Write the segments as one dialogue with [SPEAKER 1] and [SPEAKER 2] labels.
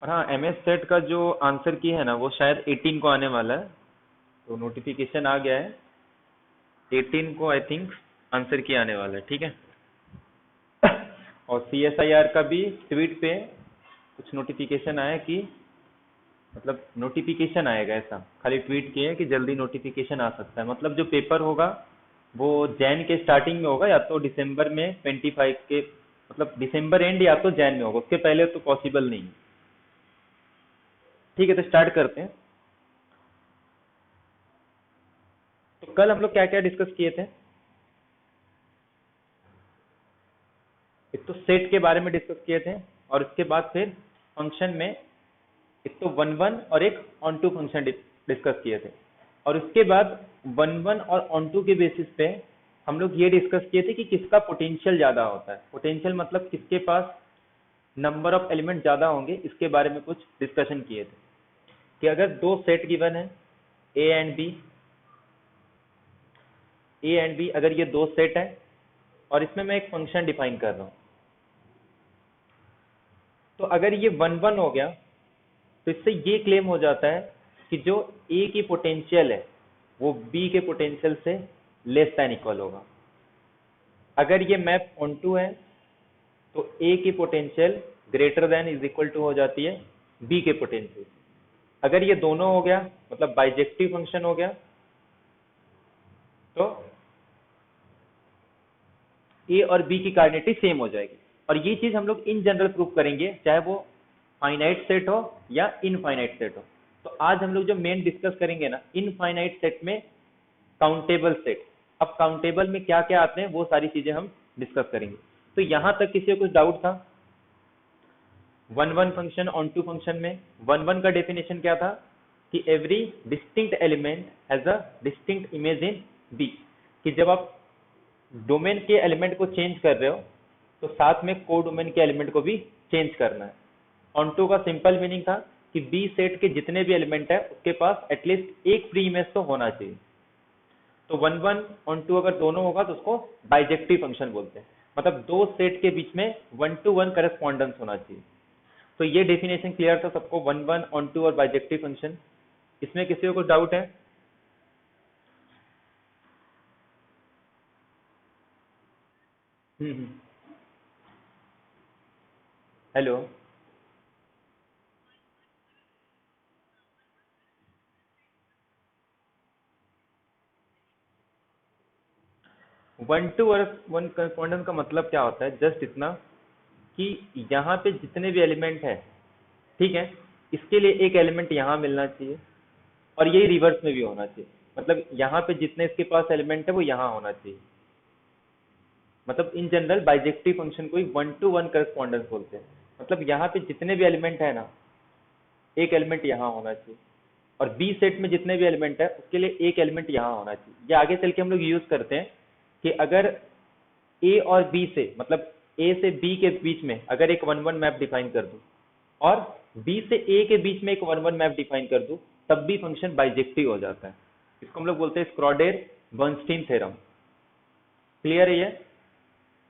[SPEAKER 1] और हाँ, MS set का जो आंसर की है ना वो शायद 18 को आने वाला है। तो नोटिफिकेशन आ गया है, 18 को आई थिंक आंसर की आने वाला है, ठीक है। और सीएसआईआर का भी ट्वीट पे कुछ नोटिफिकेशन आया कि मतलब नोटिफिकेशन आएगा, ऐसा खाली ट्वीट किए कि जल्दी नोटिफिकेशन आ सकता है। मतलब जो पेपर होगा वो जैन के स्टार्टिंग में होगा, या तो दिसंबर में 25 के, मतलब दिसंबर एंड या तो जैन में होगा, उसके पहले तो पॉसिबल नहीं है। ठीक है, तो स्टार्ट करते हैं। तो कल हम लोग क्या क्या डिस्कस किए थे? एक तो सेट के बारे में डिस्कस किए थे, और उसके बाद फिर फंक्शन में एक तो वन वन और एक ऑन टू फंक्शन डिस्कस किए थे। और उसके बाद वन वन और ऑन टू के बेसिस पे हम लोग ये डिस्कस किए थे कि किसका पोटेंशियल ज्यादा होता है। पोटेंशियल मतलब किसके पास नंबर ऑफ एलिमेंट ज्यादा होंगे, इसके बारे में कुछ डिस्कशन किए थे। कि अगर दो सेट गिवन है, A and B, A and B अगर ये दो सेट है और इसमें मैं एक फंक्शन डिफाइन कर रहा हूं, तो अगर ये वन वन हो गया तो इससे ये क्लेम हो जाता है कि जो ए की पोटेंशियल है वो बी के पोटेंशियल से लेस देन इक्वल होगा। अगर ये मैप ऑन टू है तो ए की potential greater than is equal to हो जाती है बी के पोटेंशियल। अगर ये दोनों हो गया मतलब बाइजेक्टिव फंक्शन हो गया, तो ए और बी की कार्डिनेटी सेम हो जाएगी। और ये चीज हम लोग इन जनरल प्रूफ करेंगे, चाहे वो फाइनाइट सेट हो या इनफाइनाइट सेट हो। तो आज हम लोग जो मेन डिस्कस करेंगे ना, इनफाइनाइट सेट में काउंटेबल सेट। अब काउंटेबल में क्या क्या आते हैं वो सारी चीजें हम डिस्कस करेंगे। तो यहां तक किसी को कुछ डाउट था? One one function onto function में वन वन का डेफिनेशन क्या था कि every distinct element has a distinct image in B. कि जब आप डोमेन के एलिमेंट को चेंज कर रहे हो तो साथ में को डोमेन के एलिमेंट को भी चेंज करना है। ऑन टू का सिंपल मीनिंग था कि बी सेट के जितने भी एलिमेंट है उसके पास एटलीस्ट एक फ्री इमेज तो होना चाहिए। तो वन वन ऑन टू अगर दोनों होगा तो उसको बाइजेक्टिव फंक्शन बोलते हैं। मतलब दो सेट के बीच में वन टू वन करस्पॉन्डेंस होना चाहिए। तो ये डेफिनेशन क्लियर था सबको, वन वन ऑन टू और बाइजेक्टिव फंक्शन। इसमें किसी को कुछ डाउट है? हम्म। हेलो। वन टू और वन करस्पॉन्डेंस का मतलब क्या होता है? जस्ट इतना कि यहाँ पे जितने भी एलिमेंट है, ठीक है, इसके लिए एक एलिमेंट यहाँ मिलना चाहिए और यही रिवर्स में भी होना चाहिए। मतलब यहाँ पे जितने इसके पास एलिमेंट है वो यहाँ होना चाहिए। मतलब इन जनरल बाइजेक्टिव फंक्शन को ही वन टू वन करस्पॉन्डेंस बोलते हैं। मतलब यहाँ पे जितने भी एलिमेंट है ना, एक एलिमेंट यहाँ होना चाहिए। और बी सेट में जितने भी एलिमेंट है उसके लिए एक एलिमेंट यहाँ होना चाहिए। ये आगे चल के हम लोग यूज करते हैं कि अगर ए और बी से, मतलब ए से बी के बीच में अगर एक वन वन मैप डिफाइन कर दूं और बी से ए के बीच में एक वन वन मैप डिफाइन कर दूं, तब भी फंक्शन बाइजेक्टिव हो जाता है। इसको हम लोग बोलते हैं स्क्रॉडेर बर्नस्टीन थ्योरम। क्लियर है ये?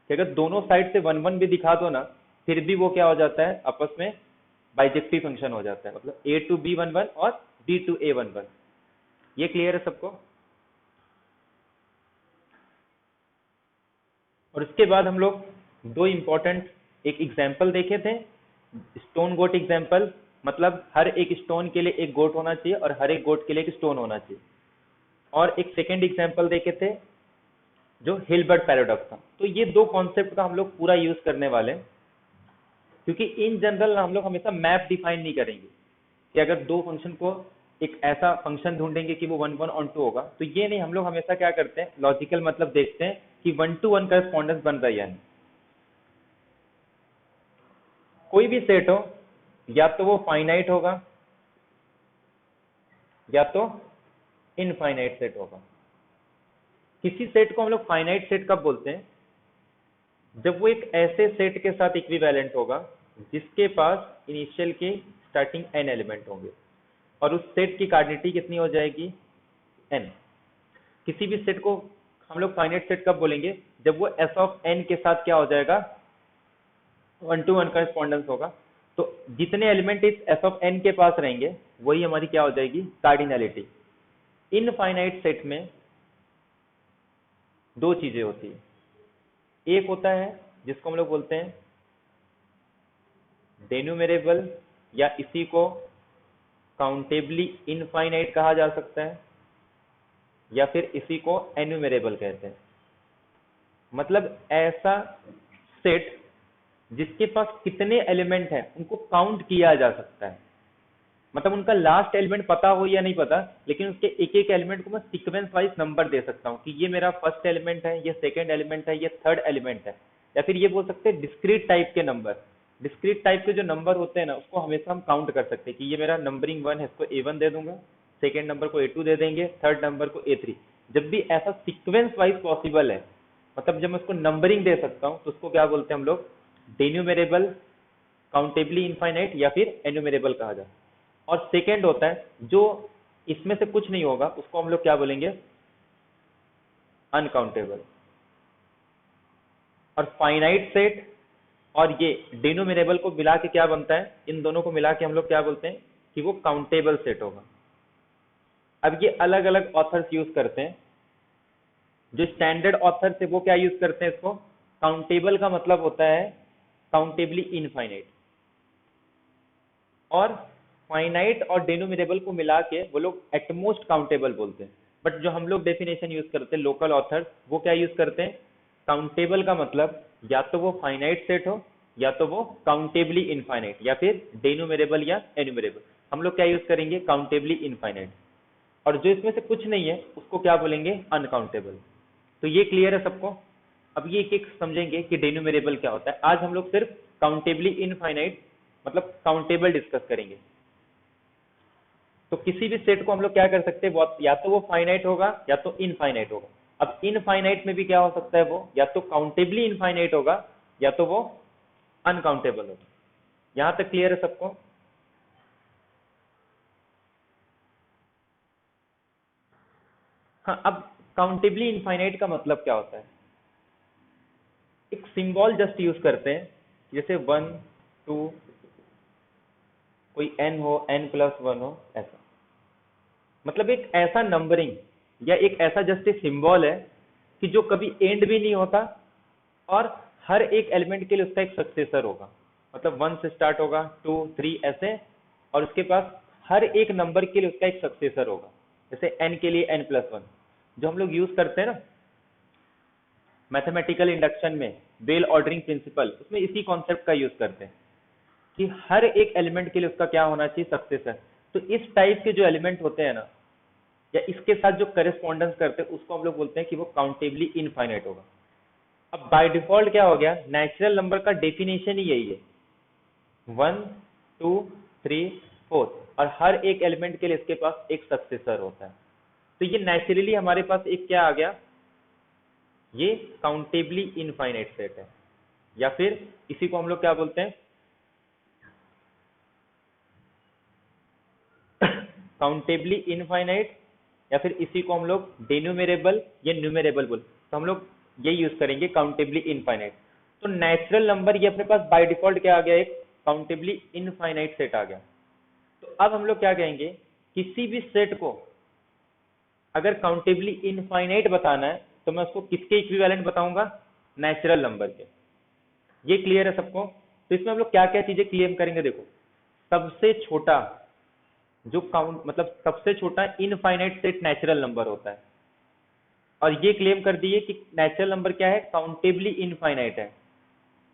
[SPEAKER 1] कि अगर दोनों साइड से वन वन भी दिखा दो ना, फिर भी वो क्या हो जाता है, आपस में बाइजेक्टिव फंक्शन हो जाता है। मतलब A to B one one और B to A one one. ये क्लियर है सबको? और उसके बाद हम लोग दो इंपॉर्टेंट एक एग्जाम्पल देखे थे, स्टोन गोट एग्जाम्पल। मतलब हर एक स्टोन के लिए एक गोट होना चाहिए और हर एक गोट के लिए एक स्टोन होना चाहिए। और एक सेकेंड एग्जाम्पल देखे थे जो हिलबर्ट पैराडॉक्स था। तो ये दो कॉन्सेप्ट का हम लोग पूरा यूज करने वाले हैं, क्योंकि इन जनरल हम लोग हमेशा मैप डिफाइन नहीं करेंगे कि अगर दो फंक्शन को एक ऐसा फंक्शन ढूंढेंगे कि वो वन वन ऑन टू होगा। तो ये नहीं, हम लोग हमेशा क्या करते हैं, लॉजिकल मतलब देखते हैं कि वन टू वन करस्पॉन्डेंस बन रहा है या नहीं। कोई भी सेट हो, या तो वो फाइनाइट होगा या तो इनफाइनाइट सेट होगा। किसी सेट को हम लोग फाइनाइट सेट कब बोलते हैं? जब वो एक ऐसे सेट के साथ इक्विवेलेंट होगा जिसके पास इनिशियल के स्टार्टिंग एन एलिमेंट होंगे और उस सेट की कार्डिनिटी कितनी हो जाएगी? एन। किसी भी सेट को हम लोग फाइनाइट सेट कब बोलेंगे? जब वो एस ऑफ एन के साथ क्या हो जाएगा? वन टू वन करस्पॉन्डेंस होगा। तो जितने एलिमेंट इस एफ ऑफ एन के पास रहेंगे वही हमारी क्या हो जाएगी, कार्डिनलिटी। इनफाइनाइट सेट में दो चीजें होती है, एक होता है जिसको हम लोग बोलते हैं डेन्यूमेरेबल, या इसी को काउंटेबली इनफाइनाइट कहा जा सकता है, या फिर इसी को एन्यूमेरेबल कहते हैं। मतलब ऐसा सेट जिसके पास कितने एलिमेंट हैं उनको काउंट किया जा सकता है, मतलब उनका लास्ट एलिमेंट पता हो या नहीं पता, लेकिन उसके एक एक एलिमेंट को मैं सीक्वेंस वाइज नंबर दे सकता हूँ कि ये मेरा फर्स्ट एलिमेंट है, ये सेकंड एलिमेंट है, ये थर्ड एलिमेंट है। या फिर ये बोल सकते हैं डिस्क्रीट टाइप के नंबर। डिस्क्रीट टाइप के जो नंबर होते हैं ना, उसको हमेशा हम काउंट कर सकते हैं कि ये मेरा नंबरिंग 1 है, इसको A1 दे दूंगा, सेकेंड नंबर को A2 दे देंगे, थर्ड नंबर को A3। जब भी ऐसा सीक्वेंस वाइज पॉसिबल है, मतलब जब मैं उसको नंबरिंग दे सकता हूँ, तो उसको क्या बोलते हैं हम लोग, डेन्यूमेरेबल, काउंटेबली इनफाइनाइट, या फिर एन्यूमेरेबल कहा जाता है। और सेकेंड होता है जो इसमें से कुछ नहीं होगा, उसको हम लोग क्या बोलेंगे, अनकाउंटेबल। और फाइनाइट सेट और ये डिनोमिनेबल को मिला के क्या बनता है, इन दोनों को मिला के हम लोग क्या बोलते हैं कि वो काउंटेबल सेट होगा। अब ये अलग अलग ऑथर्स यूज करते हैं। जो स्टैंडर्ड ऑथर है वो क्या यूज करते हैं इसको, काउंटेबल का मतलब होता है काउंटेबली इनफाइनाइट, और फाइनाइट और डिनोमिनेबल को मिला के वो लोग एटमोस्ट काउंटेबल बोलते हैं। बट जो हम लोग डेफिनेशन यूज करते हैं लोकल ऑथर्स, वो क्या यूज करते हैं, काउंटेबल का मतलब या तो वो फाइनाइट सेट हो, या तो वो काउंटेबली इनफाइनाइट, या फिर डेन्यूमेरेबल या एन्यूमेरेबल। हम लोग क्या यूज करेंगे, काउंटेबली इनफाइनाइट। और जो इसमें से कुछ नहीं है उसको क्या बोलेंगे, अनकाउंटेबल। तो ये क्लियर है सबको। अब ये एक एक समझेंगे कि डेन्यूमेरेबल क्या होता है। आज हम लोग सिर्फ काउंटेबली इनफाइनाइट मतलब काउंटेबल डिस्कस करेंगे। तो किसी भी सेट को हम लोग क्या कर सकते हैं, या तो वो फाइनाइट होगा या तो इनफाइनाइट होगा। अब इनफाइनाइट में भी क्या हो सकता है, वो या तो काउंटेबली इनफाइनाइट होगा या तो वो अनकाउंटेबल होगा। यहां तक क्लियर है सबको। हाँ, अब काउंटेबली इनफाइनाइट का मतलब क्या होता है, एक सिंबल जस्ट यूज करते हैं, जैसे 1 2, कोई n हो, n+1 हो, ऐसा। मतलब एक ऐसा नंबरिंग या एक ऐसा जस्ट एक सिंबल है कि जो कभी एंड भी नहीं होता, और हर एक एलिमेंट के लिए उसका एक सक्सेसर होगा। मतलब 1 से स्टार्ट होगा, 2 3 ऐसे, और उसके पास हर एक नंबर के लिए उसका एक सक्सेसर होगा। जैसे n के लिए n+1, जो हम लोग यूज करते हैं ना मैथमेटिकल इंडक्शन में, बेल ऑर्डरिंग प्रिंसिपल, उसमें इसी कॉन्सेप्ट का यूज करते हैं कि हर एक एलिमेंट के लिए उसका क्या होना चाहिए, सक्सेसर। तो इस टाइप के जो एलिमेंट होते हैं ना, या इसके साथ जो करेस्पॉन्डेंस करते हैं, उसको हम लोग बोलते हैं कि वो काउंटेबली इनफाइनाइट होगा। अब बाय डिफॉल्ट क्या हो गया, नेचुरल नंबर का डेफिनेशन ही यही है, 1 2 3 4, और हर एक एलिमेंट के लिए इसके पास एक सक्सेसर होता है। तो ये नेचुरली हमारे पास एक क्या आ गया, ये काउंटेबली इनफाइनाइट सेट है। या फिर इसी को हम लोग क्या बोलते हैं, काउंटेबली इनफाइनाइट, या फिर इसी को हम लोग डेन्यूमेरेबल या न्यूमेरेबल बोल। तो हम लोग ये यूज करेंगे काउंटेबली इनफाइनाइट। तो नेचुरल नंबर ये अपने पास बाय डिफॉल्ट क्या आ गया, एक काउंटेबली इनफाइनाइट सेट आ गया। तो अब हम लोग क्या कहेंगे, किसी भी सेट को अगर काउंटेबली इनफाइनाइट बताना है तो मैं उसको किसके इक्विवेलेंट बताऊंगा, नेचुरल नंबर के। ये क्लियर है सबको। तो इसमें हम लोग क्या क्या चीजें क्लेम करेंगे, देखो, सबसे छोटा जो काउंट मतलब सबसे छोटा इनफाइनाइट सेट नेचुरल नंबर होता है, और ये क्लेम कर दिए कि नेचुरल नंबर क्या है, काउंटेबली इनफाइनाइट है।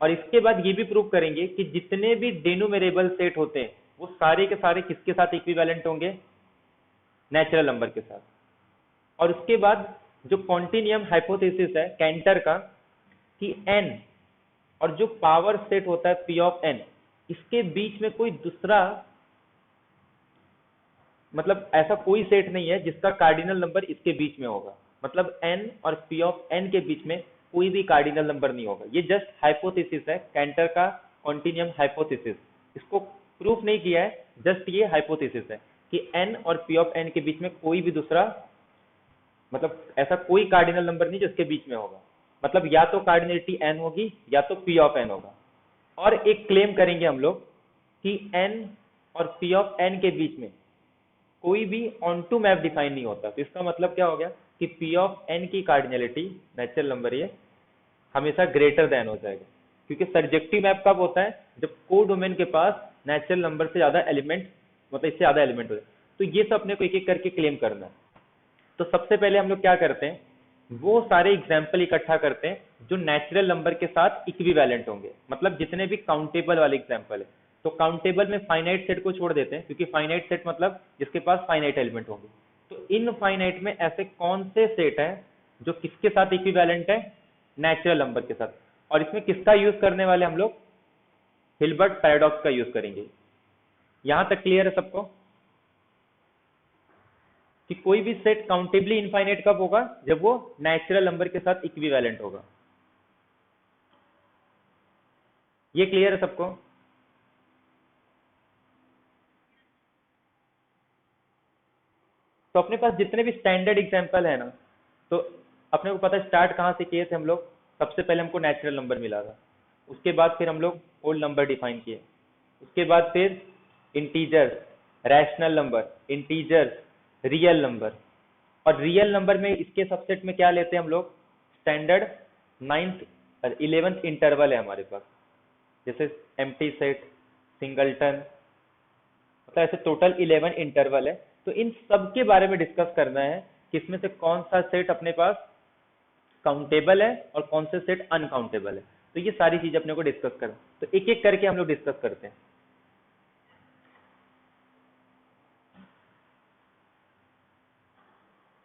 [SPEAKER 1] और इसके बाद ये भी प्रूव करेंगे कि जितने भी डेन्यूमेरेबल सेट होते हैं वो सारे के सारे किसके साथ इक्विवेलेंट होंगे, नेचुरल नंबर के साथ। और उसके बाद जो कॉन्टिन्यूम हाइपोथेसिस है कैंटर का, कि n और जो पावर सेट होता है p ऑफ n, इसके बीच में कोई दूसरा मतलब ऐसा कोई सेट नहीं है जिसका कार्डिनल नंबर इसके बीच में होगा। मतलब n और p ऑफ n के बीच में कोई भी कार्डिनल नंबर नहीं होगा। ये जस्ट हाइपोथेसिस है, कैंटर का कॉन्टिन्यूम हाइपोथेसिस। इसको प्रूफ नहीं किया है, जस्ट ये हाइपोथेसिस है कि n और p ऑफ n के बीच में कोई भी दूसरा मतलब ऐसा कोई कार्डिनल नंबर नहीं जो इसके बीच में होगा। मतलब या तो कार्डिनलिटी n होगी या तो p ऑफ n होगा। और एक क्लेम करेंगे हम लोग कि n और p ऑफ n के बीच में कोई भी ऑन टू मैप डिफाइन नहीं होता। तो इसका मतलब क्या हो गया कि p ऑफ n की कार्डिनलिटी, नेचुरल नंबर ये, हमेशा ग्रेटर देन हो जाएगा। क्योंकि सर्जेक्टिव मैप कब होता है? जब को डोमेन के पास नेचुरल नंबर से ज्यादा एलिमेंट, मतलब इससे ज्यादा एलिमेंट हो जाए। तो ये सब अपने को एक एक करके क्लेम करना है। तो सबसे पहले हम लोग क्या करते हैं, वो सारे एग्जाम्पल इकट्ठा करते हैं जो नेचुरल नंबर के साथ इक्विवेलेंट होंगे, मतलब जितने भी काउंटेबल वाले एग्जाम्पल है। तो काउंटेबल में फाइनाइट सेट को छोड़ देते हैं, क्योंकि फाइनाइट सेट मतलब जिसके पास फाइनाइट एलिमेंट होंगे। तो इनफाइनाइट में ऐसे कौन से सेट है जो किसके साथ इक्विवेलेंट है? नेचुरल नंबर के साथ। और इसमें किसका यूज करने वाले हम लोग? हिल्बर्ट पैराडॉक्स का यूज करेंगे। यहां तक क्लियर है सबको कि कोई भी सेट काउंटेबली इनफाइनाइट कब होगा? जब वो नेचुरल नंबर के साथ इक्विवेलेंट होगा। ये क्लियर है सबको? तो अपने पास जितने भी स्टैंडर्ड एग्जांपल है ना, तो अपने को पता है स्टार्ट कहाँ से किए थे हम लोग। सबसे पहले हमको नेचुरल नंबर मिला था, उसके बाद फिर हम लोग होल नंबर डिफाइन किए, उसके बाद फिर integers, rational number, integers, real number. और रियल नंबर में इसके सबसेट में क्या लेते हैं हम लोग? स्टैंडर्ड 9th 11th इंटरवल है हमारे पास, जैसे एम्प्टी सेट, सिंगलटन, मतलब ऐसे टोटल 11 इंटरवल है। तो इन सब के बारे में डिस्कस करना है कि इसमें से कौन सा सेट अपने पास काउंटेबल है और कौन से सेट अनकाउंटेबल है। तो ये सारी चीज अपने को डिस्कस करना, तो एक एक करके हम लोग डिस्कस करते हैं।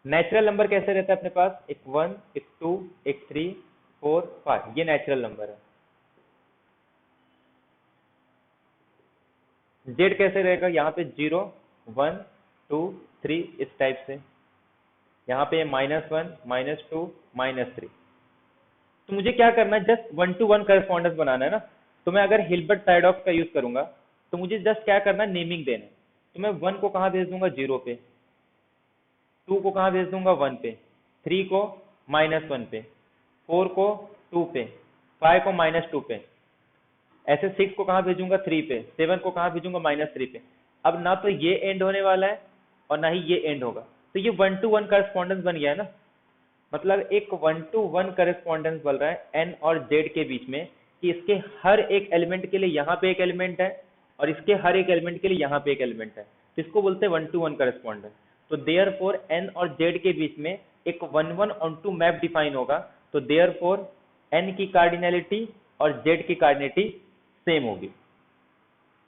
[SPEAKER 1] नेचुरल नंबर कैसे रहता है अपने पास? एक 1, एक 2, एक 3, 4, 5, ये नेचुरल नंबर है। जेड कैसे रहेगा? यहाँ पे 0, 1, 2, 3 इस टाइप से, यहाँ पे -1, -2, -3। तो मुझे क्या करना है? जस्ट 1 to 1 करस्पॉन्डेंस बनाना है ना। तो मैं अगर हिल्बर्ट पैराडॉक्स का यूज करूंगा, तो मुझे जस्ट क्या करना है? नेमिंग देना है। तो मैं 1 को कहाँ भेज दूंगा? 0 पे। 2 को कहाँ भेज दूंगा? 1 पे। 3 को -1 पे। 4 को 2 पे। 5 को -2 पे। ऐसे 6 को कहाँ भेजूंगा? 3 पे। 7 को कहाँ भेजूंगा? -3 पे। अब ना तो ये एंड होने वाला है और ना ही ये एंड होगा। तो ये 1 to 1 करस्पॉन्डेंस बन गया है ना। मतलब एक 1 to 1 करस्पॉन्डेंस बन रहा है एन और जेड के बीच में, कि इसके हर एक एलिमेंट के लिए यहाँ पे एक एलिमेंट है और इसके हर एक एलिमेंट के लिए यहाँ पे एक एलिमेंट है। तो इसको बोलते हैं 1 to 1 करस्पॉन्डेंस। तो देयरफॉर एन और जेड के बीच में एक 1 ऑन टू मैप डिफाइन होगा। तो देयरफॉर एन की कार्डिनलिटी और जेड की कार्डिनलिटी सेम होगी।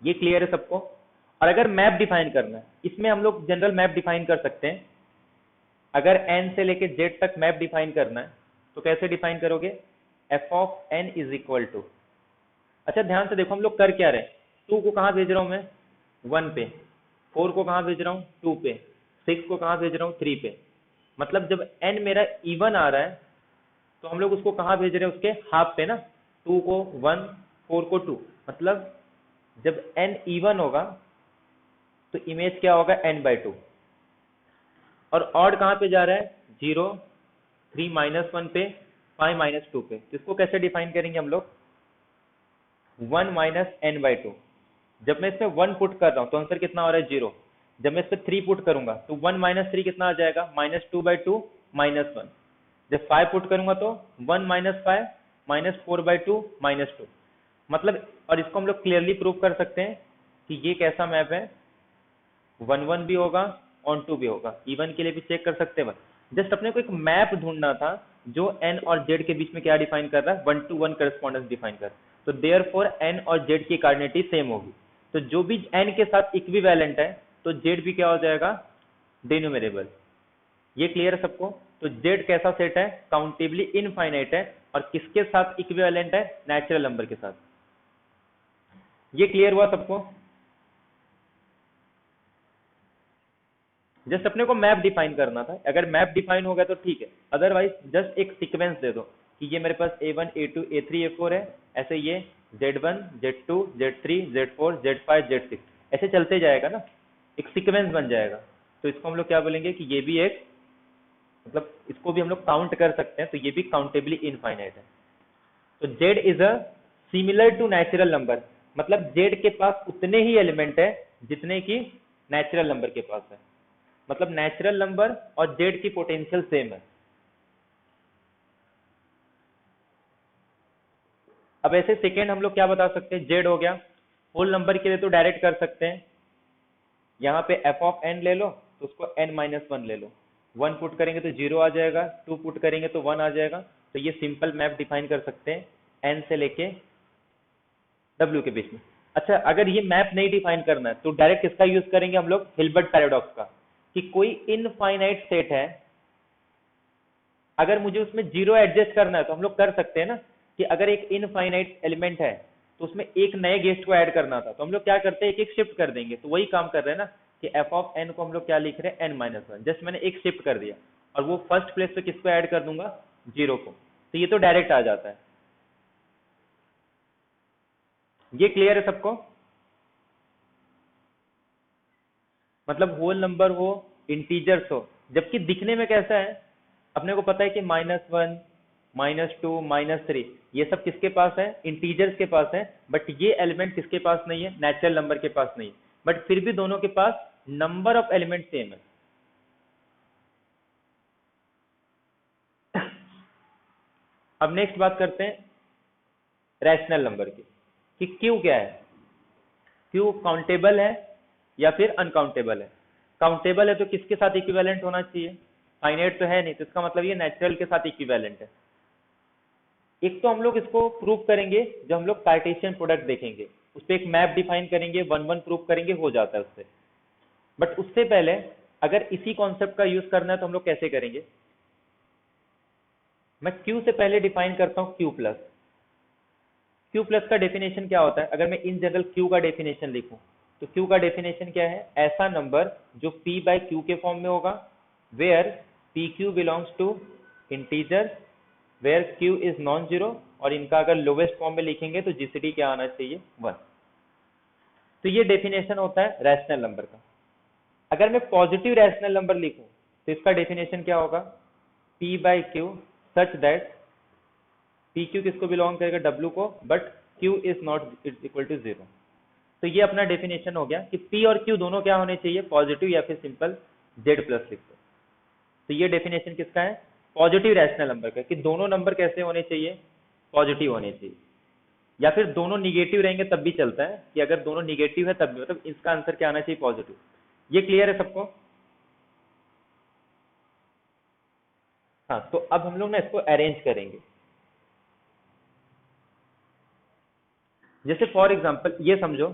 [SPEAKER 1] ये क्लियर है सबको? और अगर मैप डिफाइन करना है, इसमें हम लोग जनरल मैप डिफाइन कर सकते हैं। अगर n से लेके z तक मैप डिफाइन करना है तो कैसे डिफाइन करोगे? f of n is equal to, अच्छा ध्यान से देखो हम लोग कर क्या रहे हैं। 2 को कहाँ भेज रहा हूँ मैं? 1 पे। 4 को कहाँ भेज रहा हूँ? 2 पे। 6 को कहाँ भेज रहा हूँ? 3 पे। मतलब जब n मेरा इवन आ रहा है तो हम लोग उसको कहाँ भेज रहे हैं? उसके हाफ पे ना। 2 को 1, 4 को 2। मतलब जब n इवन होगा तो इमेज क्या होगा? n/2। और ऑड कहाँ पे जा रहा है? 0, 3 -1 पे, 5 -2 पे। तो इसको कैसे डिफाइन करेंगे हम लोग? 1 - n/2। जब मैं इसमें 1 पुट कर रहा हूँ तो आंसर कितना हो रहा है? 0। जब मैं इसमें 3 पुट करूंगा तो 1 - 3 कितना आ जाएगा? -2/2, -1। जब 5 पुट करूंगा तो 1 - 5, -4/2, -2। मतलब, और इसको हम लोग क्लियरली प्रूव कर सकते हैं कि ये कैसा मैप है। 1 1 भी होगा, ऑन 2 भी होगा। इवन के लिए भी चेक कर सकते हैं। जस्ट अपने को एक मैप ढूंढना था जो n और z के बीच में क्या डिफाइन कर रहा है? 1 to 1 करस्पॉन्डेंस डिफाइन कर। तो देयरफॉर n और z की कार्डिनलिटी सेम होगी। तो जो भी n के साथ इक्विवेलेंट है तो z भी क्या हो जाएगा? डिनोमिनेबल। ये क्लियर है सबको? तो z कैसा सेट है? काउंटेबली इनफाइनाइट है। और किसके साथ इक्विवेलेंट है? नेचुरल नंबर के साथ। ये क्लियर हुआ सबको? जस्ट अपने को मैप डिफाइन करना था। अगर मैप डिफाइन हो गया तो ठीक है, अदरवाइज जस्ट एक सीक्वेंस दे दो कि ये मेरे पास A1, A2, A3, A4 है। ऐसे ये Z1, Z2, Z3, Z4, Z5, Z6 ऐसे चलते जाएगा ना, एक सीक्वेंस बन जाएगा। तो इसको हम लोग क्या बोलेंगे कि ये भी एक, मतलब इसको भी हम लोग काउंट कर सकते हैं। तो ये भी काउंटेबली इनफाइनाइट है। तो Z is a similar to natural number. मतलब जेड के पास उतने ही एलिमेंट है जितने की नेचुरल नंबर के पास है, मतलब नेचुरल नंबर और जेड की पोटेंशियल सेम है। अब ऐसे सेकेंड हम लोग क्या बता सकते हैं, जेड हो गया, होल नंबर के लिए तो डायरेक्ट कर सकते हैं, यहाँ पे एफ ऑफ एन ले लो तो उसको एन माइनस वन ले लो, 1 पुट करेंगे तो 0 आ जाएगा, 2 पुट करेंगे तो 1 आ जाएगा। तो ये सिंपल मैप डिफाइन कर सकते हैं एन से लेके डब्ल्यू के बीच में। अच्छा, अगर ये मैप नहीं डिफाइन करना है तो डायरेक्ट किसका यूज करेंगे हम लोग, हिल्बर्ट पैराडॉक्स का, कि कोई इनफाइनाइट सेट है, अगर मुझे उसमें 0 एडजस्ट करना है तो हम लोग कर सकते हैं ना, कि अगर एक इनफाइनाइट एलिमेंट है तो उसमें एक नए गेस्ट को ऐड करना था तो हम लोग क्या करते हैं, एक एक शिफ्ट कर देंगे। तो वही काम कर रहे हैं ना, कि एफ ऑफ एन को हम लोग क्या लिख रहे हैं, एन माइनस वन, जस्ट मैंने एक शिफ्ट कर दिया और वो फर्स्ट प्लेस पे किसको ऐड कर दूंगा, 0 को, तो ये तो डायरेक्ट आ जाता है। ये क्लियर है सबको? मतलब होल नंबर हो, इंटीजर्स हो, जबकि दिखने में कैसा है, अपने को पता है कि -1, -2, -3 ये सब किसके पास है, इंटीजर्स के पास है, बट ये एलिमेंट किसके पास नहीं है, नेचुरल नंबर के पास नहीं है, बट फिर भी दोनों के पास नंबर ऑफ एलिमेंट सेम है। अब नेक्स्ट बात करते हैं रैशनल नंबर की, कि क्यू क्या है, क्यू काउंटेबल है या फिर अनकाउंटेबल है। काउंटेबल है तो किसके साथ इक्विवेलेंट होना चाहिए, फाइनाइट तो है नहीं, तो इसका मतलब ये नेचुरल के साथ इक्विवेलेंट है। एक तो हम लोग इसको प्रूव करेंगे जब हम लोग कार्टेशियन प्रोडक्ट देखेंगे, उस पर एक मैप डिफाइन करेंगे, वन वन प्रूव करेंगे, हो जाता है उससे। बट उससे पहले अगर इसी कॉन्सेप्ट का यूज करना है तो हम लोग कैसे करेंगे, मैं क्यू से पहले डिफाइन करता हूँ क्यू प्लस। क्यू प्लस का डेफिनेशन क्या होता है, अगर मैं इन जनरल क्यू का डेफिनेशन लिखूं तो क्यू का डेफिनेशन क्या है, ऐसा नंबर जो p बाई क्यू के फॉर्म में होगा, where p q belongs to integer, where q is non zero, और इनका अगर लोवेस्ट फॉर्म में लिखेंगे तो जीसीडी क्या आना चाहिए, 1। तो ये डेफिनेशन होता है रैशनल नंबर का। अगर मैं पॉजिटिव रैशनल नंबर लिखूं तो इसका डेफिनेशन क्या होगा, p by q such that p q किसको बिलोंग करेगा, डब्ल्यू को, but q is not equal to 0। तो ये अपना डेफिनेशन हो गया कि p और q दोनों क्या होने चाहिए, पॉजिटिव या फिर सिंपल z प्लस लिख दो। तो ये डेफिनेशन किसका है, पॉजिटिव रैशनल नंबर का, कि दोनों नंबर कैसे होने चाहिए, पॉजिटिव होने चाहिए, या फिर दोनों निगेटिव रहेंगे तब भी चलता है, कि अगर दोनों निगेटिव है तब भी, मतलब इसका आंसर क्या आना चाहिए, पॉजिटिव। ये क्लियर है सबको? हाँ, तो अब हम लोग ना इसको अरेंज करेंगे। जैसे फॉर एग्जांपल ये समझो,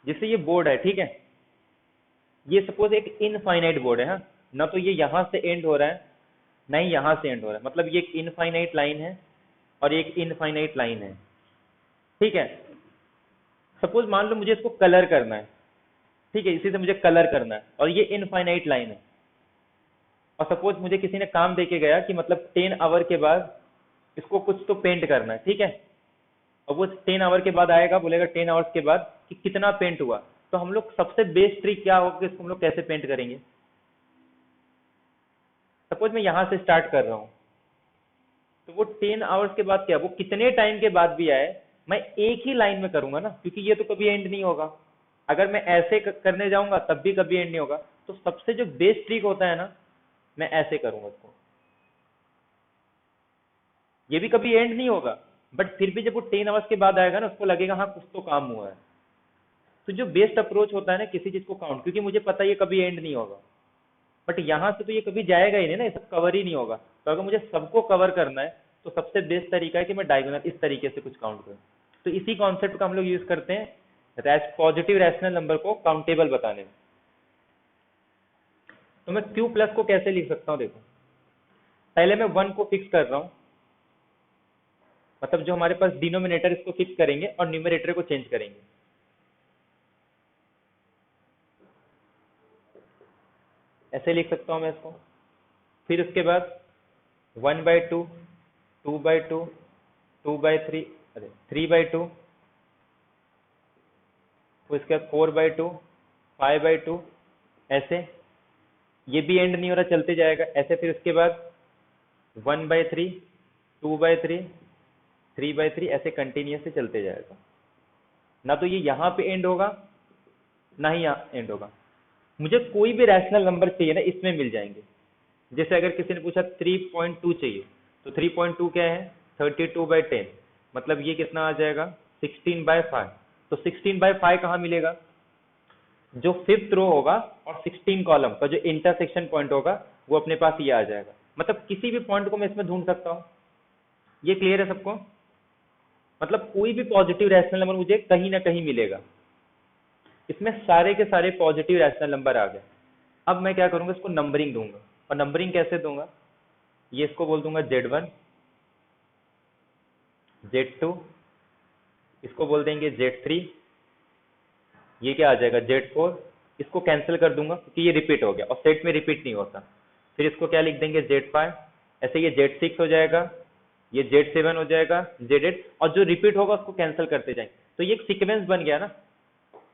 [SPEAKER 1] जैसे ये बोर्ड है, ठीक है, ये सपोज एक इनफाइनाइट बोर्ड है, हाँ, ना तो ये यहां से एंड हो रहा है ना ही यहां से एंड हो रहा है, मतलब ये एक इनफाइनाइट लाइन है और एक इनफाइनाइट लाइन है, ठीक है। सपोज मान लो मुझे इसको कलर करना है, ठीक है, इसी से मुझे कलर करना है, और ये इनफाइनाइट लाइन है, और सपोज मुझे किसी ने काम दे के गया कि मतलब 10 आवर के बाद इसको कुछ तो पेंट करना है, ठीक है, और वो 10 आवर के बाद आएगा, बोलेगा 10 आवर्स के बाद कि कितना पेंट हुआ, तो हम लोग सबसे बेस्ट ट्रिक क्या होगा कि इसको हम लोग कैसे पेंट करेंगे। सपोज मैं यहां से स्टार्ट कर रहा हूं, तो वो 10 आवर्स के बाद क्या, वो कितने टाइम के बाद भी आए, मैं एक ही लाइन में करूंगा ना, क्योंकि ये तो कभी एंड नहीं होगा। अगर मैं ऐसे करने जाऊंगा तब भी कभी एंड नहीं होगा, तो सबसे जो बेस्ट ट्रिक होता है ना, मैं ऐसे करूंगा इसको, ये भी कभी एंड नहीं होगा, बट फिर भी जब वो 10 आवर्स के बाद आएगा ना, उसको लगेगा हाँ कुछ तो काम हुआ है। तो जो बेस्ट अप्रोच होता है ना किसी चीज को काउंट, क्योंकि मुझे पता है ये कभी एंड नहीं होगा, बट यहाँ से तो ये कभी जाएगा ही नहीं ना, ये सब कवर ही नहीं होगा। तो अगर मुझे सबको कवर करना है तो सबसे बेस्ट तरीका है कि मैं डायगोनल इस तरीके से कुछ काउंट करूँ। तो इसी कॉन्सेप्ट का हम लोग यूज करते हैं पॉजिटिव रैशनल नंबर को काउंटेबल बताने में। तो मैं क्यू प्लस को कैसे लिख सकता हूँ, देखो, पहले मैं 1 को फिक्स कर रहा हूँ, मतलब जो हमारे पास डिनोमिनेटर इसको फिक्स करेंगे और न्यूमरेटर को चेंज करेंगे। ऐसे लिख सकता हूँ मैं इसको। फिर उसके बाद 1/2, 2/2, 2/3, अरे 3/2, फिर उसके बाद 4/2, 5/2, ऐसे, ये भी एंड नहीं हो रहा, चलते जाएगा ऐसे। फिर उसके बाद 1/3, 2/3, 3/3, ऐसे कंटिन्यूसली चलते जाएगा। ना तो ये यहाँ पे एंड होगा ना ही यहाँ एंड होगा। मुझे कोई भी रैशनल नंबर चाहिए ना, इसमें मिल जाएंगे। जैसे अगर किसी ने पूछा 3.2 चाहिए, तो 3.2 क्या है, 32/10, मतलब ये कितना आ जाएगा, 16/5। तो 16/5 कहाँ मिलेगा, जो फिफ्थ रो होगा और 16 कॉलम का जो इंटरसेक्शन पॉइंट होगा वो अपने पास ये आ जाएगा। मतलब किसी भी पॉइंट को मैं इसमें ढूंढ सकता हूँ। ये क्लियर है सबको? मतलब कोई भी पॉजिटिव रैशनल नंबर मुझे कहीं ना कहीं मिलेगा। इसमें सारे के सारे पॉजिटिव रैशनल नंबर आ गए। अब मैं क्या करूंगा, इसको नंबरिंग दूंगा। और नंबरिंग कैसे दूंगा, ये इसको बोल दूंगा Z1, Z2, इसको बोल देंगे Z3, ये क्या आ जाएगा Z4, इसको कैंसिल कर दूंगा क्योंकि ये रिपीट हो गया और सेट में रिपीट नहीं होता। फिर इसको क्या लिख देंगे Z5, ऐसे ये Z6 हो जाएगा, ये Z7 हो जाएगा, Z8, और जो रिपीट होगा उसको कैंसिल करते जाएंगे। तो ये एक सीक्वेंस बन गया ना,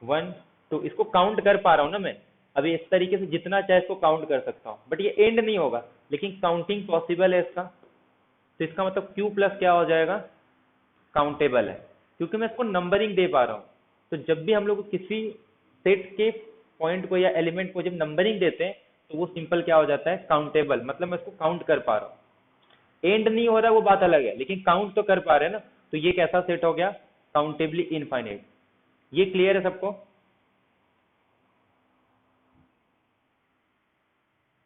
[SPEAKER 1] 1 2, इसको काउंट कर पा रहा हूँ ना मैं। अभी इस तरीके से जितना चाहे इसको काउंट कर सकता हूँ, बट ये एंड नहीं होगा, लेकिन काउंटिंग पॉसिबल है इसका। तो इसका मतलब Q प्लस क्या हो जाएगा, काउंटेबल है, क्योंकि मैं इसको नंबरिंग दे पा रहा हूँ। तो जब भी हम लोग किसी सेट के पॉइंट को या एलिमेंट को जब नंबरिंग देते हैं तो वो सिंपल क्या हो जाता है, काउंटेबल, मतलब मैं इसको काउंट कर पा रहा हूँ। एंड नहीं हो रहा वो बात अलग है, लेकिन काउंट तो कर पा रहे हैं ना। तो ये कैसा सेट हो गया, काउंटेबली इनफाइनाइट। ये क्लियर है सबको?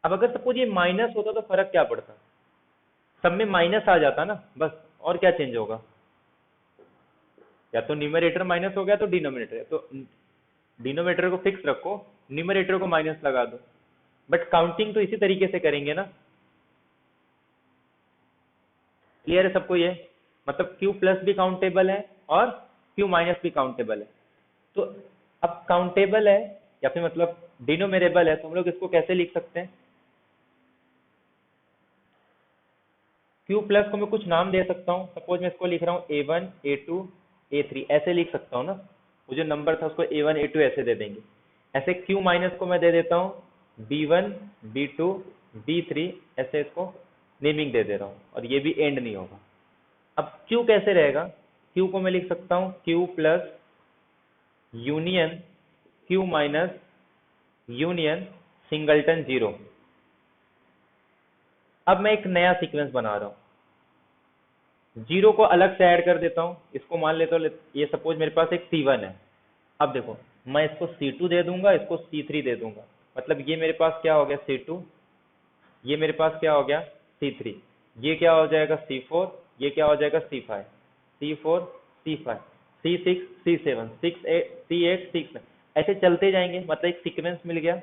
[SPEAKER 1] अब अगर सपोज ये माइनस होता तो फर्क क्या पड़ता, सब में माइनस आ जाता ना बस, और क्या चेंज होगा, या तो न्यूमरेटर माइनस हो गया तो डिनोमिनेटर, तो डिनोमिनेटर को फिक्स रखो, न्यूमरेटर को माइनस लगा दो। बट काउंटिंग तो इसी तरीके से करेंगे ना। क्लियर है सबको ये? मतलब Q प्लस भी काउंटेबल है और Q माइनस भी काउंटेबल है। तो अब काउंटेबल है या फिर मतलब डिनोमिनेबल है, तो हम लोग इसको कैसे लिख सकते हैं, Q प्लस को मैं कुछ नाम दे सकता हूँ। सपोज मैं इसको लिख रहा हूँ A1 A2 A3, ऐसे लिख सकता हूँ ना। वो जो नंबर था उसको A1 A2 ऐसे दे देंगे। ऐसे Q माइनस को मैं दे देता हूँ B1 B2 B3, ऐसे इसको नेमिंग दे दे रहा हूँ, और ये भी एंड नहीं होगा। अब Q कैसे रहेगा, Q को मैं लिख सकता हूँ Q plus union Q minus union singleton 0। अब मैं एक नया सीक्वेंस बना रहा हूँ, 0 को अलग से ऐड कर देता हूँ। इसको मान लेता हूँ, ये सपोज मेरे पास एक C1 है। अब देखो, मैं इसको C2 दे दूंगा, इसको C3 दे दूंगा, मतलब ये मेरे पास क्या हो गया C2, ये मेरे पास क्या हो गया C3, ये क्या हो जाएगा C4, ये क्या हो जाएगा C5, C4 C5 C6 C7 6 8 C8 6, ऐसे चलते जाएंगे, मतलब एक सीक्वेंस मिल गया।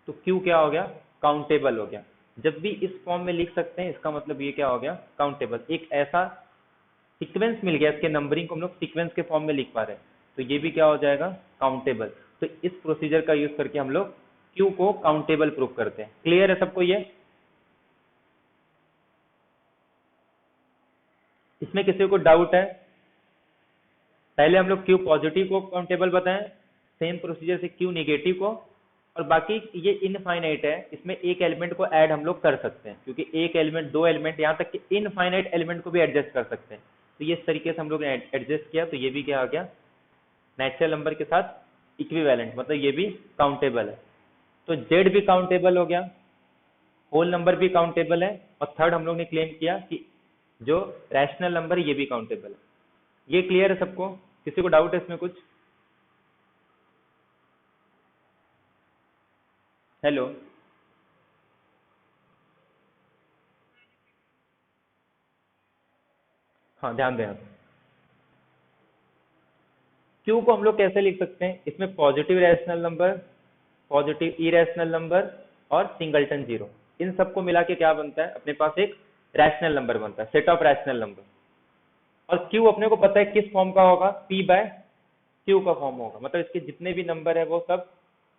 [SPEAKER 1] तो Q क्या हो गया, काउंटेबल हो गया। जब भी इस फॉर्म में लिख सकते हैं, इसका मतलब ये क्या हो गया, काउंटेबल। एक ऐसा सीक्वेंस मिल गया, इसके नंबरिंग को हम लोग सीक्वेंस के फॉर्म में लिख पा रहे हैं, तो ये भी क्या हो जाएगा, काउंटेबल। तो इस प्रोसीजर का यूज करके हम लोग Q को काउंटेबल प्रूव करते हैं। क्लियर है सबको ये? इसमें किसी को डाउट है? पहले हम लोग Q पॉजिटिव को काउंटेबल बताएं, सेम प्रोसीजर से Q नेगेटिव को, और बाकी ये इनफाइनाइट है, इसमें एक एलिमेंट को ऐड हम लोग कर सकते हैं, क्योंकि एक एलिमेंट, दो एलिमेंट, यहाँ तक कि इनफाइनाइट एलिमेंट को भी एडजस्ट कर सकते हैं। तो ये इस तरीके से हम लोग ने एडजस्ट किया, तो ये भी क्या आ गया, नेचुरल नंबर के साथ इक्विवेलेंट, मतलब ये भी काउंटेबल है। तो Z भी काउंटेबल हो गया, होल नंबर भी काउंटेबल है, और थर्ड हम लोग ने क्लेम किया कि जो रैशनल नंबर है ये भी काउंटेबल है। ये क्लियर है सबको? किसी को डाउट है इसमें कुछ? हेलो? हाँ, ध्यान दें आप। Q को हम लोग कैसे लिख सकते हैं, इसमें positive rational number, positive irrational number और सिंगलटन 0, इन सबको मिला के क्या बनता है, अपने पास एक रैशनल नंबर बनता है, सेट ऑफ रैशनल नंबर। और Q अपने को पता है किस फॉर्म का होगा, P बाय Q का फॉर्म होगा, मतलब इसके जितने भी नंबर है वो सब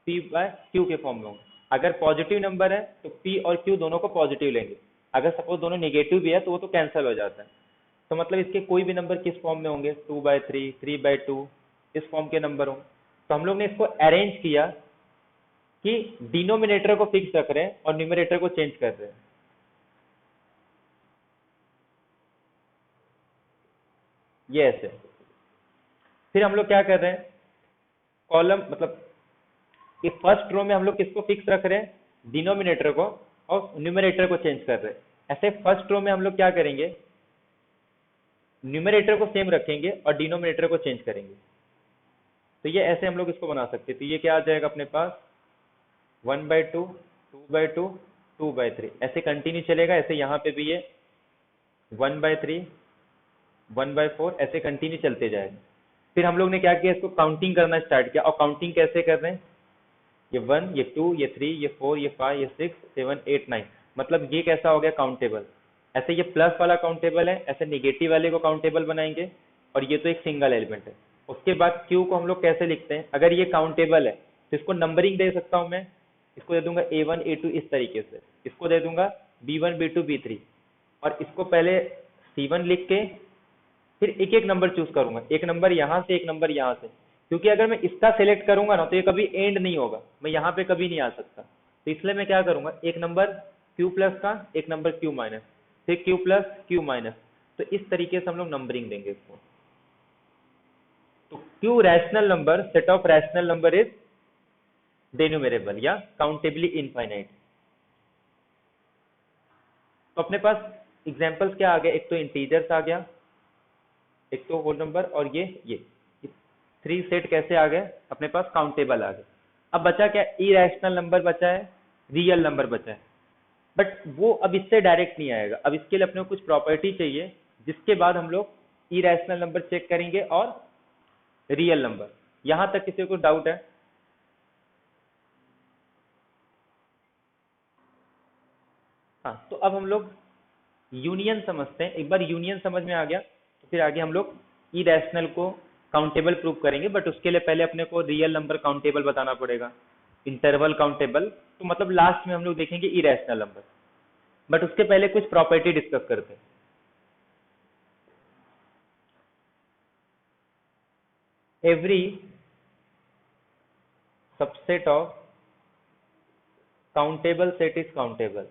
[SPEAKER 1] P बाय Q के फॉर्म में होंगे। अगर पॉजिटिव नंबर है तो P और Q दोनों को पॉजिटिव लेंगे, अगर सपोज दोनों निगेटिव भी है तो वो तो कैंसिल हो जाता है। तो मतलब इसके कोई भी नंबर किस फॉर्म में होंगे, 2/3 3/2, इस फॉर्म के नंबर होंगे। तो हम लोग ने इसको अरेंज किया कि डिनोमिनेटर को फिक्स रख रहे हैं और न्यूमरेटर को चेंज कर रहे हैं। ये ऐसे। फिर हम लोग क्या कर रहे हैं, कॉलम मतलब कि फर्स्ट रो में हम लोग किसको फिक्स रख रहे हैं, डिनोमिनेटर को, और न्यूमरेटर को चेंज कर रहे हैं। ऐसे फर्स्ट रो में हम लोग क्या करेंगे, न्यूमरेटर को सेम रखेंगे और डिनोमिनेटर को चेंज करेंगे। तो ये ऐसे हम लोग इसको बना सकते हैं। तो ये क्या आ जाएगा अपने पास, 1/2, 2/2, 2/3, ऐसे कंटिन्यू चलेगा। ऐसे यहाँ पे भी ये 1/3, 1/4 ऐसे कंटिन्यू चलते जाएगा। फिर हम लोग ने क्या किया, इसको काउंटिंग करना स्टार्ट किया। और काउंटिंग कैसे कर रहे हैं, ये 1, ये 2, ये 3, ये 4, ये 5, ये 6, 7, 8, 9, मतलब ये कैसा हो गया, काउंटेबल। ऐसे ये प्लस वाला काउंटेबल है, ऐसे निगेटिव वाले को काउंटेबल बनाएंगे, और ये तो एक सिंगल एलिमेंट है। उसके बाद क्यू को हम लोग कैसे लिखते हैं, अगर ये काउंटेबल है तो इसको नंबरिंग दे सकता हूं मैं, इसको दे दूंगा A1, A2 इस तरीके से, इसको दे दूंगा B1, B2, B3, और इसको पहले C1 लिख के फिर एक एक नंबर चूज करूंगा, एक नंबर यहाँ से, एक नंबर यहाँ से, क्योंकि अगर मैं इसका सेलेक्ट करूंगा ना तो ये कभी एंड नहीं होगा, मैं यहाँ पे कभी नहीं आ सकता। तो इसलिए मैं क्या करूंगा, एक नंबर Q प्लस का, एक नंबर Q माइनस, फिर Q प्लस Q माइनस। तो इस तरीके से हम लोग नंबरिंग देंगे इसको। तो Q rational number, set of rational number is denumerable या काउंटेबली इनफाइनाइट। तो अपने पास एग्जांपल्स क्या आ गए, एक तो इंटीजर्स आ गया, एक तो होल नंबर, और ये 3 सेट कैसे आ गए अपने पास, काउंटेबल आ गए। अब बचा क्या, इरेशनल नंबर बचा है, रियल नंबर बचा है, बट वो अब इससे डायरेक्ट नहीं आएगा। अब इसके लिए अपने को कुछ प्रॉपर्टी चाहिए, जिसके बाद हम लोग इरेशनल नंबर चेक करेंगे और रियल नंबर। यहां तक किसी को डाउट है? हाँ, तो अब हम लोग यूनियन समझते हैं। एक बार यूनियन समझ में आ गया तो फिर आगे हम लोग इरेशनल को काउंटेबल प्रूव करेंगे, बट उसके लिए पहले अपने को रियल नंबर काउंटेबल बताना पड़ेगा, इंटरवल काउंटेबल। तो मतलब लास्ट में हम लोग देखेंगे इरेशनल नंबर, बट उसके पहले कुछ प्रॉपर्टी डिस्कस करते हैं। Every subset of countable set is countable.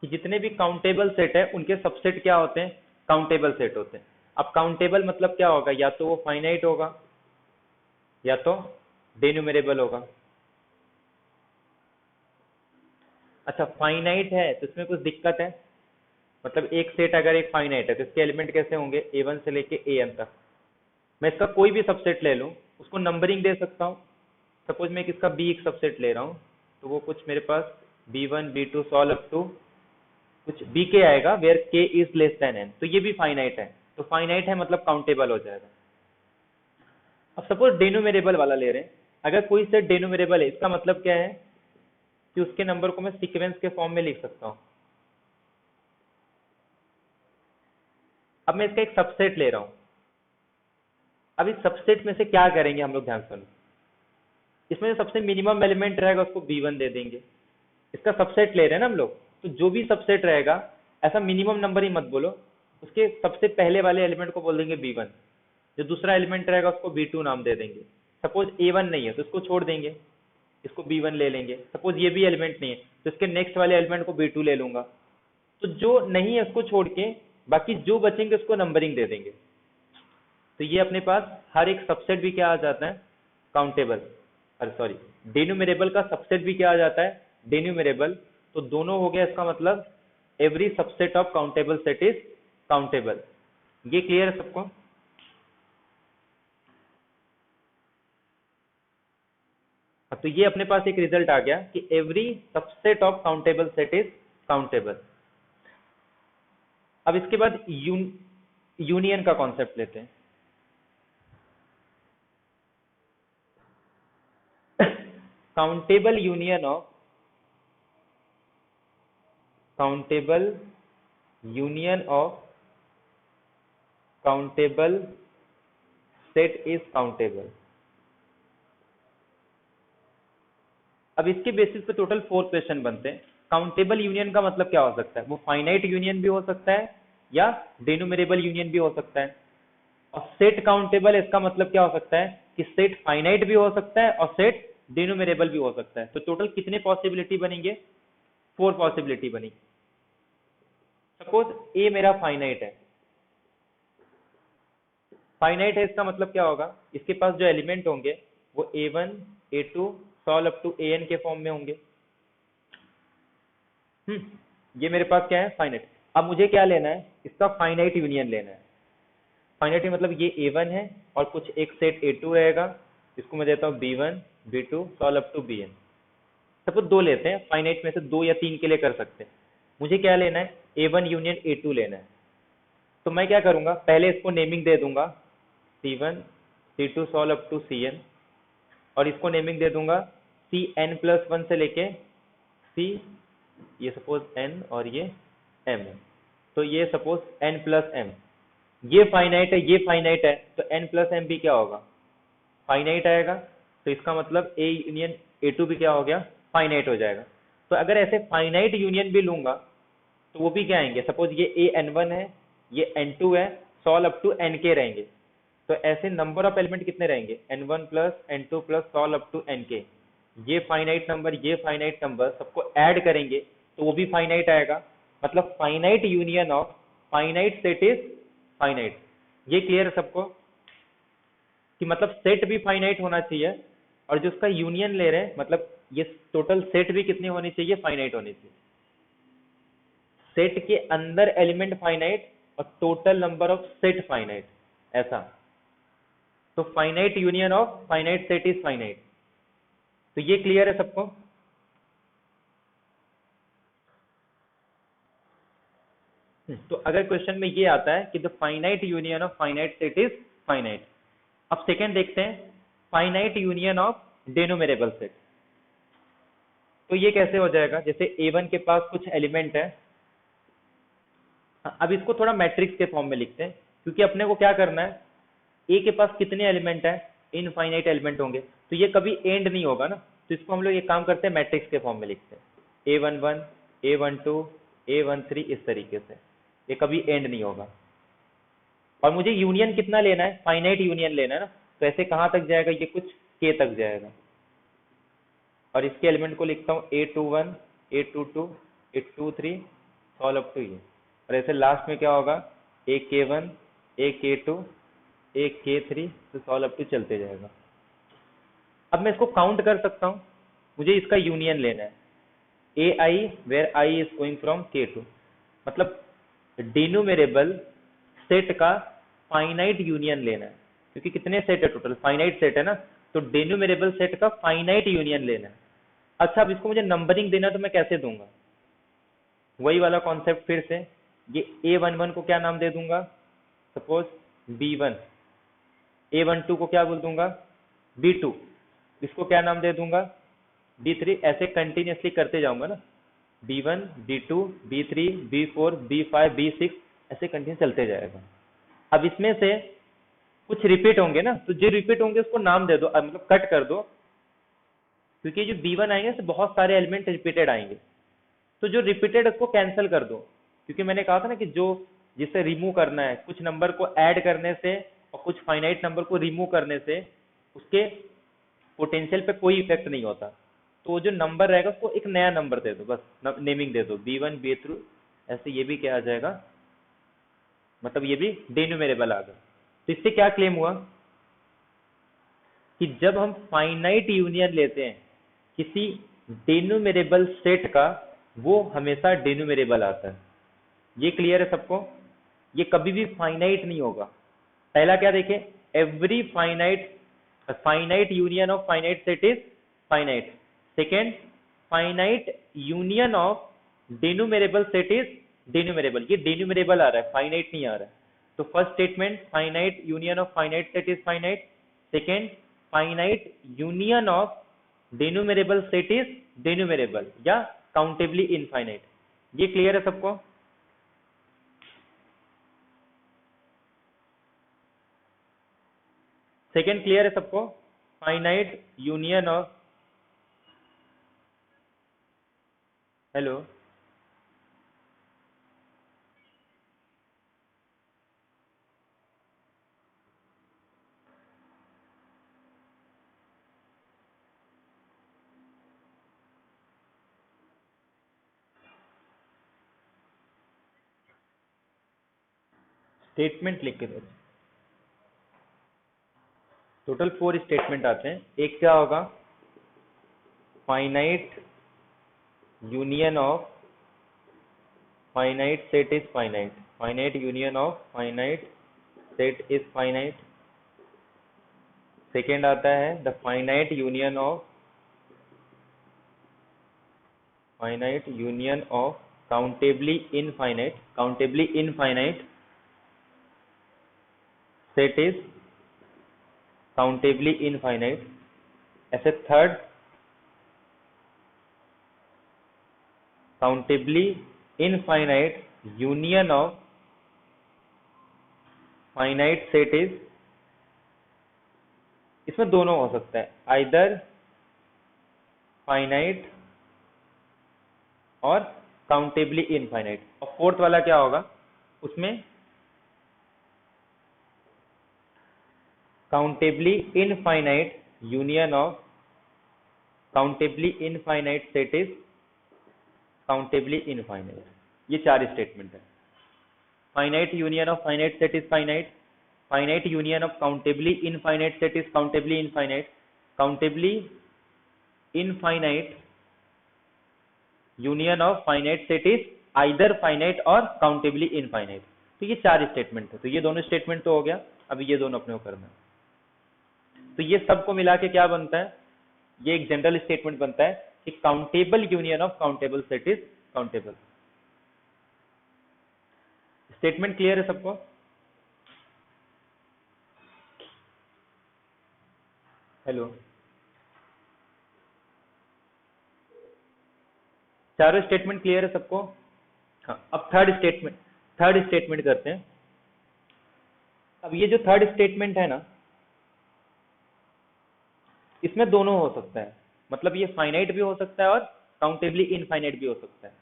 [SPEAKER 1] कि जितने भी काउंटेबल सेट है उनके सबसेट क्या होते हैं, काउंटेबल सेट होते हैं। अब काउंटेबल मतलब क्या होगा, या तो वो फाइनाइट होगा या तो डेन्यूमरेबल होगा। अच्छा, फाइनाइट है तो इसमें कुछ दिक्कत है, मतलब एक सेट अगर एक फाइनाइट है तो इसके एलिमेंट कैसे होंगे, A1 से लेके AM तक। मैं इसका कोई भी सबसेट ले लूं, उसको नंबरिंग दे सकता हूं। सपोज मैं इसका B एक सबसेट ले रहा हूं, तो वो कुछ मेरे पास B1, B2 so on up to कुछ BK आएगा, where K is less than N। तो ये भी फाइनाइट है, तो फाइनाइट है मतलब काउंटेबल हो जाएगा। अब सपोज डेन्यूमरेबल वाला ले रहे हैं, अगर कोई सेट डेन्यूमरेबल है, इसका मतलब क्या है कि उसके नंबर को मैं सीक्वेंस के फॉर्म में लिख सकता हूं। अब मैं इसका एक सबसेट ले रहा हूं, अब इस सबसेट में से क्या करेंगे हम लोग, ध्यान सुनो। इसमें जो सबसे मिनिमम एलिमेंट रहेगा उसको B1 दे देंगे। इसका सबसेट ले रहे हैं ना हम लोग, तो जो भी सबसेट रहेगा, ऐसा मिनिमम नंबर ही मत बोलो, उसके सबसे पहले वाले एलिमेंट को बोल देंगे B1, जो दूसरा एलिमेंट रहेगा उसको B2 नाम दे देंगे। सपोज A1 नहीं है तो इसको छोड़ देंगे, इसको B1 ले लेंगे। सपोज ये भी एलिमेंट नहीं है तो इसके नेक्स्ट वाले एलिमेंट को B2 ले लूंगा। तो जो नहीं है उसको छोड़ के बाकी जो बचेंगे उसको नंबरिंग दे देंगे। तो ये अपने पास हर एक सबसेट भी क्या आ जाता है, काउंटेबल, अरे सॉरी, डेन्यूमरेबल का सबसेट भी क्या आ जाता है, डेन्यूमरेबल। तो दोनों हो गया, इसका मतलब every subset of countable set is countable. ये क्लियर है सबको? तो ये अपने पास एक रिजल्ट आ गया कि every subset of countable set is countable. अब इसके बाद यूनियन का कॉन्सेप्ट लेते हैं। Countable union of countable set is countable. अब इसके बेसिस पे टोटल 4 क्वेश्चन बनते हैं। काउंटेबल यूनियन का मतलब क्या हो सकता है, वो फाइनाइट यूनियन भी हो सकता है या डेन्यूमरेबल यूनियन भी हो सकता है। और सेट काउंटेबल, इसका मतलब क्या हो सकता है कि सेट फाइनाइट भी हो सकता है और सेट डेन्यूमरेबल भी हो सकता है। तो टोटल कितने पॉसिबिलिटी बनेंगे, 4 पॉसिबिलिटी बनी। सपोज ए मेरा फाइनाइट है, फाइनाइट है इसका मतलब क्या होगा, इसके पास जो एलिमेंट होंगे वो a1 a2 so on up to an के फॉर्म में होंगे। ये मेरे पास क्या है, फाइनाइट। अब मुझे क्या लेना है, इसका फाइनाइट यूनियन लेना है। फाइनाइट मतलब ये a1 है और कुछ एक सेट a2 रहेगा, इसको मैं देता हूँ b1 b2 so on up to bn। Suppose दो लेते हैं, फाइनाइट में से दो या तीन के लिए कर सकते हैं। मुझे क्या लेना है, a1 यूनियन a2 लेना है। तो मैं क्या करूंगा, पहले इसको नेमिंग दे दूंगा c1 c2 solve up to cn, और इसको नेमिंग दे दूंगा cn+1 से लेके c, ये सपोज n और ये m है, तो ये सपोज n+m। ये फाइनाइट है, ये फाइनाइट है, तो n+m भी क्या होगा, फाइनाइट आएगा। तो इसका मतलब a यूनियन a2 भी क्या हो गया, फाइनाइट हो जाएगा। तो अगर ऐसे फाइनाइट यूनियन भी लूंगा तो वो भी क्या आएंगे, सपोज ये an1 है, ये n2 है, सॉल्व अप टू nk रहेंगे। तो ऐसे नंबर ऑफ एलिमेंट कितने रहेंगे, n1 plus n2 plus so on up to nk। ये फाइनाइट नंबर, ये फाइनाइट नंबर सबको ऐड करेंगे तो वो भी फाइनाइट आएगा। मतलब finite union of finite set is finite. ये क्लियर है सबको, कि मतलब सेट भी फाइनाइट होना चाहिए, और जो उसका यूनियन ले रहे हैं मतलब ये टोटल सेट भी कितनी होनी चाहिए, फाइनाइट होनी चाहिए। सेट के अंदर एलिमेंट फाइनाइट और total number of set finite, ऐसा। तो finite union of finite set is finite. तो ये क्लियर है सबको। तो अगर क्वेश्चन में ये आता है कि the finite union of finite set is finite. अब सेकंड देखते हैं, फाइनाइट यूनियन ऑफ डेनोमिरेबल सेट। तो ये कैसे हो जाएगा, जैसे a1 के पास कुछ एलिमेंट है। अब इसको थोड़ा मैट्रिक्स के फॉर्म में लिखते हैं, क्योंकि अपने को क्या करना है, ए के पास कितने एलिमेंट है, इनफाइनाइट एलिमेंट होंगे, तो ये कभी एंड नहीं होगा ना। तो इसको हम लोग ये काम करते हैं, मैट्रिक्स के फॉर्म में लिखते हैं a11 a12 a13, इस तरीके से, ये कभी एंड नहीं होगा। और मुझे यूनियन कितना लेना है, फाइनाइट यूनियन लेना है ना, तो ऐसे कहाँ तक जाएगा, ये कुछ k तक जाएगा। और इसके एलिमेंट को लिखता हूँ a21 a22 a23 solve up to ये। और ऐसे लास्ट में क्या होगा, ak1 ak2 ak3, तो सॉल्व अप टू चलते जाएगा। अब मैं इसको काउंट कर सकता हूँ, मुझे इसका यूनियन लेना है, ai where I is going from k2। मतलब डिनोमिनेबल सेट का फाइनाइट यूनियन लेना है, क्योंकि कितने सेट है टोटल, फाइनाइट सेट है ना, तो डिनोमिनेबल सेट का फाइनाइट यूनियन लेना है। अच्छा, अब इसको मुझे नंबरिंग देना, तो मैं कैसे दूंगा, वही वाला कॉन्सेप्ट फिर से। ये a11 को क्या नाम दे दूंगा, सपोज b1, a12 को क्या बोल दूंगा, b2, इसको क्या नाम दे दूंगा, b3। ऐसे कंटिन्यूअसली करते जाऊंगा ना, b1 b2 b3 b4 b5 b6, ऐसे कंटिन्यू चलते जाएगा। अब इसमें से कुछ रिपीट होंगे ना, तो जो रिपीट होंगे उसको नाम दे दो, मतलब कट कर दो, क्योंकि जो b1 आएंगे से बहुत सारे एलिमेंट रिपीटेड आएंगे। तो जो रिपीटेड उसको कैंसिल कर दो, क्योंकि मैंने कहा था ना कि जो जिसे रिमूव करना है, कुछ नंबर को ऐड करने से और कुछ फाइनाइट नंबर को रिमूव करने से उसके पोटेंशियल पे कोई इफेक्ट नहीं होता। तो वो जो नंबर रहेगा उसको एक नया नंबर दे दो, बस नेमिंग दे दो b1 b2, ऐसे ये भी क्या आ जाएगा, मतलब ये भी डिनोमिनेबल आ गया। तो इससे क्या क्लेम हुआ कि जब हम फाइनाइट यूनियन लेते हैं किसी डिनोमिनेबल सेट का, वो हमेशा डिनोमिनेबल आता है। ये क्लियर है सबको, ये कभी भी फाइनाइट नहीं होगा। पहला क्या देखें, every finite finite union of finite set is finite. Second, finite union of denumerable set is denumerable. ये डिनोमिनेबल आ रहा है, फाइनाइट नहीं आ रहा है। तो first statement, finite union of finite set is finite. Second, finite union of denumerable set is denumerable या countably infinite. ये clear है सबको। सेकेंड क्लियर है सबको, finite union of, hello, statement लिख के दो। टोटल 4 स्टेटमेंट आते हैं। एक क्या होगा, finite union of finite set is finite, finite union of finite set is finite. Second आता है the finite union of countably infinite set is countably infinite. ऐसे third, countably infinite union of finite set is, इसमें दोनों हो सकता है, either finite और countably infinite. और फोर्थ वाला क्या होगा, उसमें countably infinite union of countably infinite set is countably infinite. ये 4 स्टेटमेंट है। Finite union of finite set is finite, finite union of countably infinite set is countably infinite, countably infinite union of finite set is either finite और countably infinite. तो ये 4 statement है। तो ये दोनों statement तो हो गया, अभी ये दोनों अपने को करना है। तो ये सबको मिला के क्या बनता है, ये एक जनरल स्टेटमेंट बनता है कि countable union of countable set is countable. Statement clear है सबको? हेलो, चारों स्टेटमेंट क्लियर है सबको? हाँ, अब थर्ड स्टेटमेंट करते हैं। अब ये जो थर्ड स्टेटमेंट है ना, इसमें दोनों हो सकता है, मतलब ये फाइनाइट भी हो सकता है और काउंटेबली इनफाइनाइट भी हो सकता है।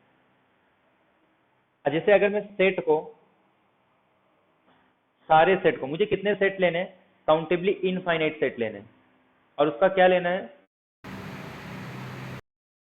[SPEAKER 1] जैसे अगर मैं सेट को, सारे सेट को, मुझे कितने सेट लेने हैं, काउंटेबली इनफाइनाइट सेट लेने हैं, और उसका क्या लेना है,